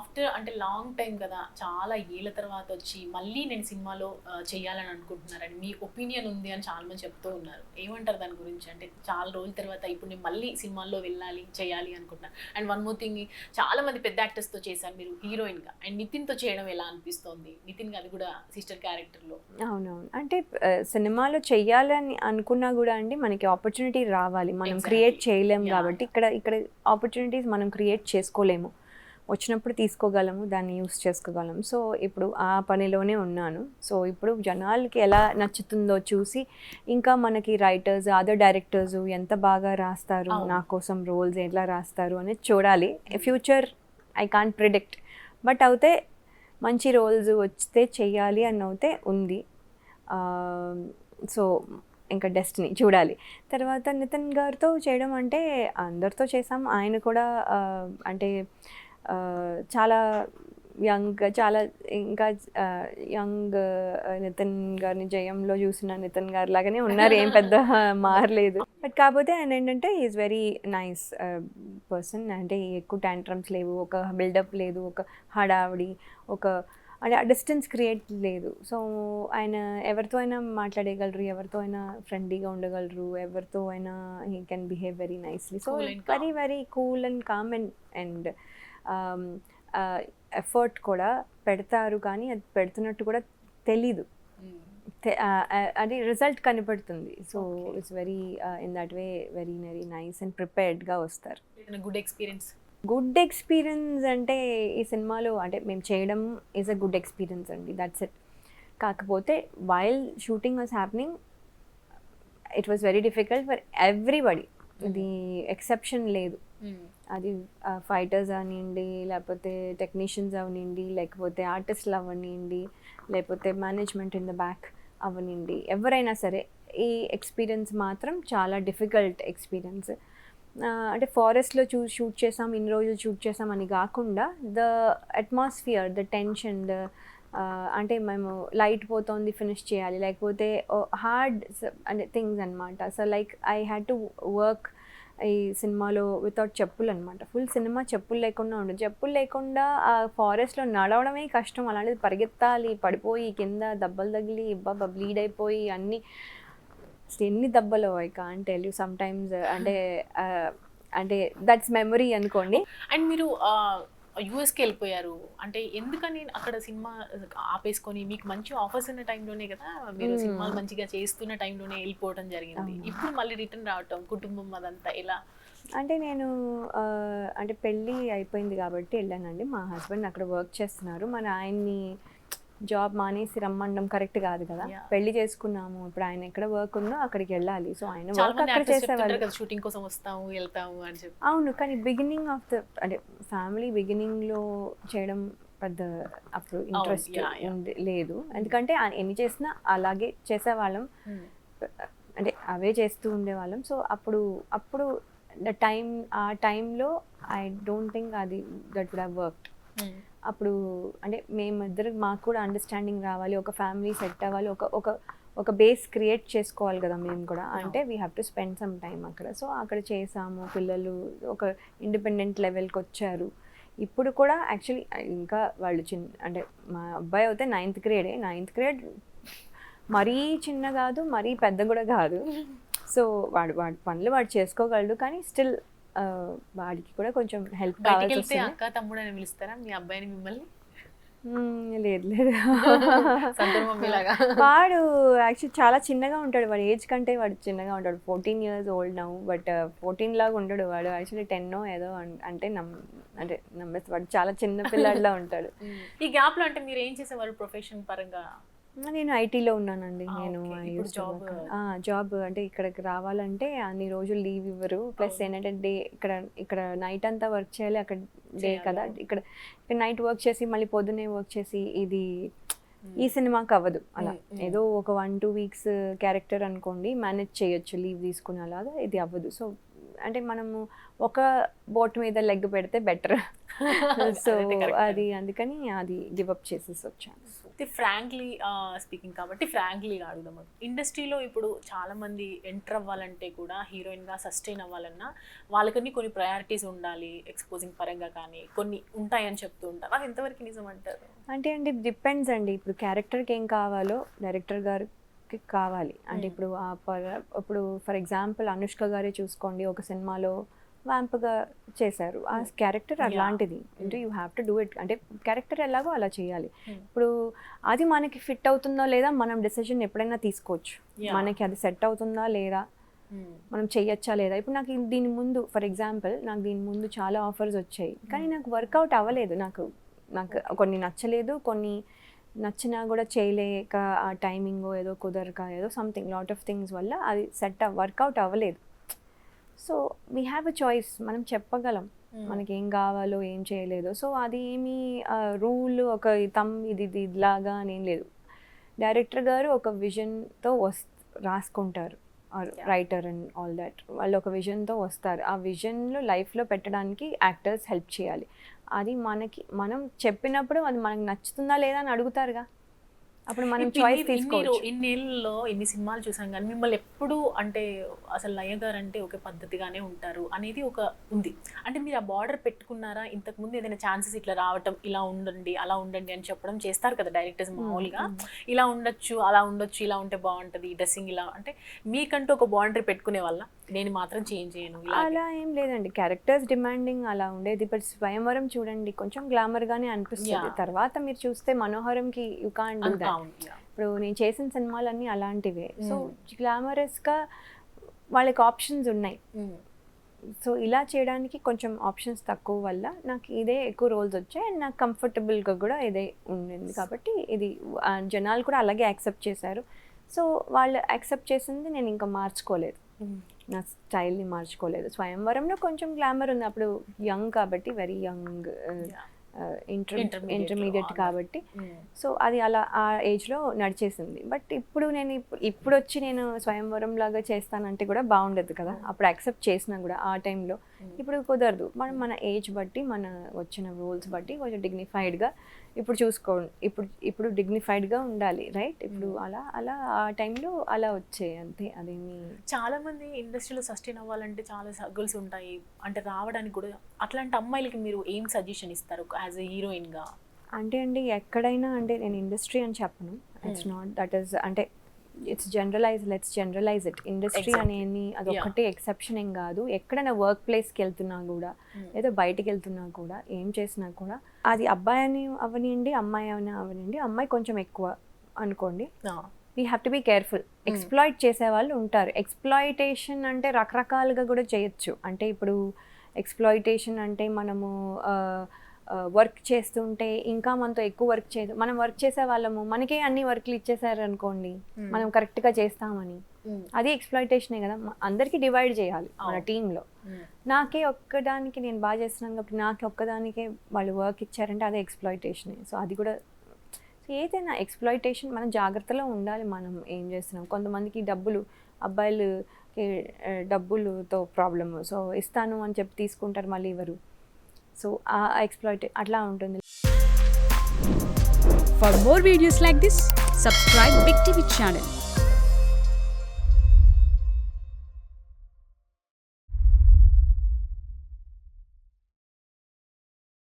After అంటే long time కదా! చాలా ఏళ్ల తర్వాత వచ్చి మళ్ళీ నేను సినిమాలో చేయాలని అనుకుంటున్నారని మీ ఒపీనియన్ ఉంది అని చాలా మంది చెప్తూ ఉన్నారు. ఏమంటారు దాని గురించి? అంటే చాలా రోజుల తర్వాత ఇప్పుడు నేను మళ్ళీ సినిమాల్లో వెళ్ళాలి, చేయాలి అనుకుంటున్నాను. అండ్ వన్ మోర్ థింగ్, చాలా మంది పెద్ద యాక్టర్స్‌తో చేశారు మీరు హీరోయిన్‌గా. అండ్ నితిన్‌తో చేయడం ఎలా అనిపిస్తోంది? నితిన్‌గా అది కూడా సిస్టర్ క్యారెక్టర్‌లో. అవునవును. అంటే సినిమాలో చెయ్యాలని అనుకున్నా గూడా అండి మనకి ఆపర్చునిటీ రావాలి. మనం క్రియేట్ ఎగ్జాక్ట్‌లీ. చేయలేము యాహ్! గాబట్టి యాహ్! ఇక్కడ ఆపర్చునిటీస్ మనం క్రియేట్ చేసుకోలేము. వచ్చినప్పుడు తీసుకోగలము, దాన్ని యూజ్ చేసుకోగలం. సో, ఇప్పుడు ఆ పనిలోనే ఉన్నాను. సో, ఇప్పుడు జనాలకి ఎలా నచ్చుతుందో చూసి, ఇంకా మనకి రైటర్స్, అదర్ డైరెక్టర్స్ ఎంత బాగా రాస్తారు, నా అవును. కోసం రోల్స్ ఎలా రాస్తారు అనేది చూడాలి. హ్మ్. Future I can't predict. But అవుతే మంచి రోల్స్ వస్తే చెయ్యాలి అని అవుతే ఉంది. సో, ఇంకా డెస్టినీ చూడాలి. తర్వాత నితిన్ గారితో చేయడం అంటే అందరితో చేసాం. ఆయన కూడా అంటే చాలా చాలా ఇంకా యంగ్ నితిన్ గారిని 'జయంలో' చూసిన నితిన్ గారి లాగానే ఉన్నారు. ఏం పెద్ద మారలేదు. బట్ కాపోతే ఆయన ఏంటంటే he is very nice person. అంటే ఎక్కువ టాంట్రమ్స్ లేవు. ఒక బిల్డప్ లేదు. ఒక హడావిడి, ఒక అంటే ఆ డిస్టెన్స్ క్రియేట్ లేదు. సో, ఆయన ఎవరితో అయినా మాట్లాడేయగలరు. ఎవరితో అయినా ఫ్రెండ్లీగా ఉండగలరు. ఎవరితో అయినా he can behave very nicely. So, cool and very calm. Very cool and calm and ఆహ్, ఆహ్, ఎఫర్ట్ కూడా పెడతారు కానీ అది పెడుతున్నట్టు కూడా తెలీదు. హ్మ్. అది రిజల్ట్ కనపడుతుంది. So, okay. It's very in that way very very nice and ప్రిపేర్డ్‌గా వస్తారు. ఏదైనా గుడ్ ఎక్స్‌పీరియన్స్? గుడ్ ఎక్స్‌పీరియన్స్ అంటే ఈ సినిమాలో అంటే మేము చేయడం ఈజ్ ఎ గుడ్ ఎక్స్‌పీరియన్స్ అండి. That's it. కాకపోతే while shooting was happening it was very difficult for everybody. Hmm. ఇది ఎక్సెప్షన్ లేదు. హ్మ్. అది ఫైటర్స్ అవనియండి, లేకపోతే టెక్నీషియన్స్ అవనియండి, లేకపోతే ఆర్టిస్టులు అవ్వనియండి, లేకపోతే మేనేజ్మెంట్ ఇన్ ద బ్యాక్ అవ్వనియండి, ఎవరైనా సరే ఈ ఎక్స్పీరియన్స్ మాత్రం చాలా డిఫికల్ట్ ఎక్స్పీరియన్స్. అంటే ఫారెస్ట్‌లో షూట్ చేసాం, ఇన్ని రోజులు షూట్ చేసాం అని గాకుండా ద అట్మాస్ఫియర్, ద టెన్షన్, అంటే మేము లైట్ పోతోంది ఫినిష్ చేయాలి, లేకపోతే హార్డ్ అంటే థింగ్స్ అనమాట. So, like I had to work ఈ సినిమాలో వితౌట్ చెప్పులనమాట. ఫుల్ సినిమా చెప్పులు లేకుండా ఉండదు. చెప్పులు లేకుండా ఆ ఫారెస్ట్‌లో నడవడమే కష్టం. అలాంటిది పరిగెత్తాలి, పడిపోయి కింద దెబ్బలు తగిలి అబ్బబ్బా! బ్లీడ్ అయిపోయి అన్నీ అసలు ఎన్ని దెబ్బలో I can't tell you sometimes అంటే ఆహ్, అంటే దట్స్ మెమరీ అనుకోండి. అండ్ మీరు యూఎస్‌కెళ్ళిపోయారు. అంటే ఎందుకని అక్కడ సినిమా ఆపేసుకొని మీకు మంచి ఆఫర్స్ ఉన్న టైంలోనే కదా! మీరు సినిమాలు హ్మ్. మంచిగా చేస్తున్న టైంలోనే ఎళ్ళిపోవడం జరిగింది. అవును. ఇప్పుడు మళ్ళీ రిటర్న్ రావటం, కుటుంబం అదంతా ఎలా? అంటే నేను అంటే పెళ్లి అయిపోయింది కాబట్టి ఎళ్ళానండి. మా హస్బెండ్ అక్కడ వర్క్ చేస్తున్నారు. మరి ఆయన్ని జాబ్ మానేసి రమ్మనడం కరెక్ట్ కాదు కదా! యాహ్! పెళ్లి చేసుకున్నాము. ఇప్పుడు ఆయన ఎక్కడ వర్క్ ఉందో అక్కడికెళ్ళాలి. సో, ఆయన చాలా వర్క్ మంది అక్కడ యాక్టర్స్ చెప్తుంటారు చేసేవాళ్ళు. కదా! షూటింగ్ కోసం వస్తాము, ఎళ్తాము అని చెప్పి. అవును. కానీ బిగినింగ్ ఆఫ్ ద అంటే ఫ్యామిలీ బిగినింగ్‌లో చేయడం పెద్ద అప్పుడు అవును. Interest yeah! యాహ్! లేదు. హ్మ్. ఎందుకంటే ఎన్ని చేసినా అలాగే చేసేవాళ్ళం. హ్మ్. అంటే అవే చేస్తూ ఉండేవాళ్ళం. సో, అప్పుడు ద టైమ్ ఆ టైంలో ఐ డోంట్ థింక్ అది దట్ వుడ్ హావ్ వర్క్డ్. హ్మ్. అప్పుడు అంటే మేమిద్దరం మాకు కూడా అండర్‌స్టాండింగ్ రావాలి. ఒక ఫ్యామిలీ సెట్ అవ్వాలి. ఒక ఒక ఒక బేస్ క్రియేట్ చేసుకోవాలి గదా! మేము కూడా. అంటే అవును. We have to spend some time అక్కడ. సో, అక్కడ చేసాము. పిల్లలు ఒక ఇండిపెండెంట్ లెవెల్‌కొచ్చారు. ఇప్పుడు కూడా యాక్చువల్లీ ఇంకా వాళ్ళు అంటే మా అబ్బాయి అయితే నైన్త్ గ్రేడే. నైన్త్ గ్రేడ్ మరీ చిన్న గాదు, మరీ పెద్ద గూడా గాదు. సో, వాడి పనులు వాడు చేసుకోగలడు. కానీ స్టిల్ ఆహ్, వాడికి కూడా కొంచెం హెల్ప్ బయటికెళ్తే కావాల్సొస్తుంది. అక్క, తమ్ముడు అని పిలుస్తారా మీ అబ్బాయిని మిమ్మల్ని? లేదు. లేదు. సంతూర్ మమ్మీలాగా. వాడు యాక్చువల్లీ చాలా చిన్నగా ఉంటాడు. వాడి ఏజ్ కంటే వాడు చిన్నగా ఉంటాడు. 14 ఇయర్స్ ఓల్డ్ నౌ. బట్ 14 లాగా ఉండడు వాడు. యాక్చువల్లీ 10 ఏదో అంటే అంటే నమ్మేసి వాడు చాలా చిన్న పిల్లాడిలా ఉంటాడు. హ్మ్. ఈ గ్యాప్‌లో అంటే మీరేం చేసేవారు ప్రొఫెషన్ పరంగా? నేను ఐటీలో ఉన్నానండి. నేను ఓకే. ఐ ఇప్పుడు used to job. Work. Job అంటే ఇక్కడికి రావాలంటే అన్ని రోజులు లీవ్ ఇవ్వరు. ప్లస్ అవును. ఏంటంటే ఇక్కడ ఇక్కడ నైట్ అంతా వర్క్ చేయాలి. అక్కడ డే చేయాలి. కదా! అవును. ఇక్కడ నైట్ వర్క్ చేసి మళ్ళీ పొద్దున్నే వర్క్ చేసి ఇది ఈ హ్మ్. సినిమాకి అవ్వదు అలా. హ్మ్. హ్మ్. ఏదో ఒక 1, 2 వీక్స్ క్యారెక్టర్ అనుకోండి మేనేజ్ చేయొచ్చు లీవ్ తీసుకొని అలాగా. ఇది అవ్వదు. సో, అంటే మనము ఒక బోట్ మీద లెగ్ పెడితే బెటర్. సో అది అందుకని అది గివప్ చేసేసి వచ్చాను. ఫ్రాంక్లీ స్పీకింగ్ కాబట్టి ఫ్రాంక్లీగా అడుగుదాం. ఇండస్ట్రీలో ఇప్పుడు చాలామంది ఎంటర్ అవ్వాలంటే కూడా హీరోయిన్గా సస్టైన్ అవ్వాలన్నా వాళ్ళకన్నీ కొన్ని ప్రయారిటీస్ ఉండాలి, ఎక్స్పోజింగ్ పరంగా కానీ కొన్ని ఉంటాయని చెప్తూ ఉంటారు. అది ఎంతవరకు నిజం అంటారు? అంటే డిపెండ్స్ అండి. ఇప్పుడు క్యారెక్టర్కి ఏం కావాలో డైరెక్టర్ గారికి కావాలి. అంటే ఇప్పుడు ఇప్పుడు ఫర్ ఎగ్జాంపుల్ అనుష్క గారే చూసుకోండి, ఒక సినిమాలో వ్యాంప్గా చేశారు. ఆ క్యారెక్టర్ అలాంటిది. అంటే you have to do it. అంటే క్యారెక్టర్ ఎలాగో అలా చేయాలి. ఇప్పుడు అది మనకి ఫిట్ అవుతుందో లేదా మనం డెసిషన్ ఎప్పుడైనా తీసుకోవచ్చు. మనకి అది సెట్ అవుతుందా లేదా, మనం చెయ్యొచ్చా లేదా. ఇప్పుడు నాకు దీని ముందు ఫర్ ఎగ్జాంపుల్ నాకు దీని ముందు చాలా ఆఫర్స్ వచ్చాయి, కానీ నాకు వర్కౌట్ అవ్వలేదు. నాకు కొన్ని నచ్చలేదు, కొన్ని నచ్చినా కూడా చేయలేక ఆ టైమింగ్ ఏదో కుదరక ఏదో సంథింగ్ లాట్ ఆఫ్ థింగ్స్ వల్ల అది వర్కౌట్ అవ్వలేదు. So we have a choice. మనం చెప్పగలం మనకి ఏం కావాలో ఏం చేయలేదో. సో అది ఏమి రూల్ ఒక ఇది ఇలాగా అని ఏం లేదు. డైరెక్టర్ గారు ఒక విజన్తో రాసుకుంటారు, రైటర్ అండ్ ఆల్ దాట్. వాళ్ళు ఒక విజన్తో వస్తారు. ఆ విజన్లో లైఫ్లో పెట్టడానికి యాక్టర్స్ హెల్ప్ చేయాలి. అది మనం చెప్పినప్పుడు అది మనకు నచ్చుతుందా లేదా అని అడుగుతారుగా, అప్పుడు మనం చాయిస్ తీసుకోవచ్చు. ఇన్నేళ్ళలో ఇన్ని సినిమాలు చూసాం కానీ మిమ్మల్ని ఎప్పుడు అంటే అసలు లయ గారు అంటే ఒక పద్ధతిగానే ఉంటారు అనేది ఒక ఉంది. అంటే మీరు ఆ బార్డర్ పెట్టుకున్నారా? ఇంతకుముందు ఏదైనా ఛాన్సెస్ ఇట్లా రావటం, ఇలా ఉండండి అలా ఉండండి అని చెప్పడం చేస్తారు కదా డైరెక్టర్స్ మామూలుగా, ఇలా ఉండొచ్చు అలా ఉండొచ్చు, ఇలా ఉంటే బాగుంటుంది, డ్రెస్సింగ్ ఇలా, అంటే మీకంటూ ఒక బౌండరీ పెట్టుకునే వల్ల నేను మాత్రం చేంజ్ చేయను అలా ఏం లేదండి. క్యారెక్టర్స్ డిమాండింగ్ అలా ఉండేది. బట్ స్వయంవరం చూడండి కొంచెం గ్లామర్ గానే అనిపిస్తుంది. తర్వాత మీరు చూస్తే మనోహరంకి యూ కాంట్ డూ దట్. ఇప్పుడు నేను చేసిన సినిమాలన్నీ అలాంటివే. సో గ్లామరస్గా వాళ్ళకి ఆప్షన్స్ ఉన్నాయి. సో ఇలా చేయడానికి కొంచెం ఆప్షన్స్ తక్కువ వల్ల నాకు ఇదే ఎక్కువ రోల్స్ వచ్చాయి. అండ్ నాకు కంఫర్టబుల్గా కూడా ఇదే ఉండింది. కాబట్టి ఇది జనాలు కూడా అలాగే యాక్సెప్ట్ చేశారు. సో వాళ్ళు యాక్సెప్ట్ చేసింది నేను ఇంకా మార్చుకోలేదు, నా స్టైల్ని మార్చుకోలేదు. స్వయంవరంలో కొంచెం గ్లామర్ ఉంది. అప్పుడు యంగ్ కాబట్టి, వెరీ యంగ్, ఇంటర్మీడియట్ కాబట్టి, సో అది అలా ఆ ఏజ్లో నడిచేసింది. బట్ ఇప్పుడు వచ్చి నేను స్వయంవరం లాగా చేస్తానంటే కూడా బాగుండదు కదా. అప్పుడు యాక్సెప్ట్ చేసినా కూడా ఆ టైంలో. ఇప్పుడు కుదరదు. మన ఏజ్ బట్టి, మన వచ్చిన రోల్స్ బట్టి కొంచెం డిగ్నిఫైడ్గా ఇప్పుడు ఇప్పుడు డిగ్నిఫైడ్గా ఉండాలి, రైట్? ఇప్పుడు అలా ఆ టైంలో అలా వచ్చాయి అంతే. అదేమి చాలా మంది ఇండస్ట్రీలో సస్టైన్ అవ్వాలంటే చాలా స్ట్రగుల్స్ ఉంటాయి, అంటే రావడానికి కూడా. అట్లాంటి అమ్మాయిలకి మీరు ఏం సజెషన్ ఇస్తారు యాజ్ ఎ హీరోయిన్గా? అంటే అండి ఎక్కడైనా, అంటే నేను ఇండస్ట్రీ అని చెప్పను, ఇట్స్ నాట్ దట్ ఈస్, అంటే it's let's generalize it. Industry అనేది అదొక్కటే ఎక్సెప్షన్ ఏం కాదు. ఎక్కడైనా వర్క్ ప్లేస్కి వెళ్తున్నా కూడా, లేదా బయటికి వెళ్తున్నా కూడా, ఏం చేసినా కూడా, అది అబ్బాయి అని అవనివ్వండి, అమ్మాయి అని అవనివ్వండి, అమ్మాయి కొంచెం ఎక్కువ అనుకోండి, we have to be careful. Exploit చేసే వాళ్ళు ఉంటారు. ఎక్స్ప్లాయిటేషన్ అంటే రకరకాలుగా కూడా చేయొచ్చు. అంటే ఇప్పుడు ఎక్స్ప్లాయిటేషన్ అంటే మనము వర్క్ చేస్తుంటే ఇంకా మనతో ఎక్కువ వర్క్ చేయదు. మనం వర్క్ చేసే వాళ్ళము, మనకే అన్ని వర్క్లు ఇచ్చేసారు అనుకోండి, మనం కరెక్ట్గా చేస్తామని, అది ఎక్స్ప్లాయిటేషనే కదా. అందరికీ డివైడ్ చేయాలి మన టీంలో. నాకే ఒక్కదానికి నేను బాగా చేస్తున్నాను కాబట్టి నాకే ఒక్కదానికే వాళ్ళు వర్క్ ఇచ్చారంటే అదే ఎక్స్ప్లాయిటేషనే. సో అది కూడా, సో ఏదైనా ఎక్స్ప్లాయిటేషన్, మనం జాగ్రత్తలో ఉండాలి మనం ఏం చేస్తున్నాం. కొంతమందికి అబ్బాయిలకి డబ్బులతో ప్రాబ్లము, సో ఇస్తాను అని చెప్పి తీసుకుంటారు, మళ్ళీ ఇవ్వరు. సో ఆ ఎక్స్ప్లాయిట్ అట్లా ఉంటుంది. For more videos like this, subscribe Big TV channel.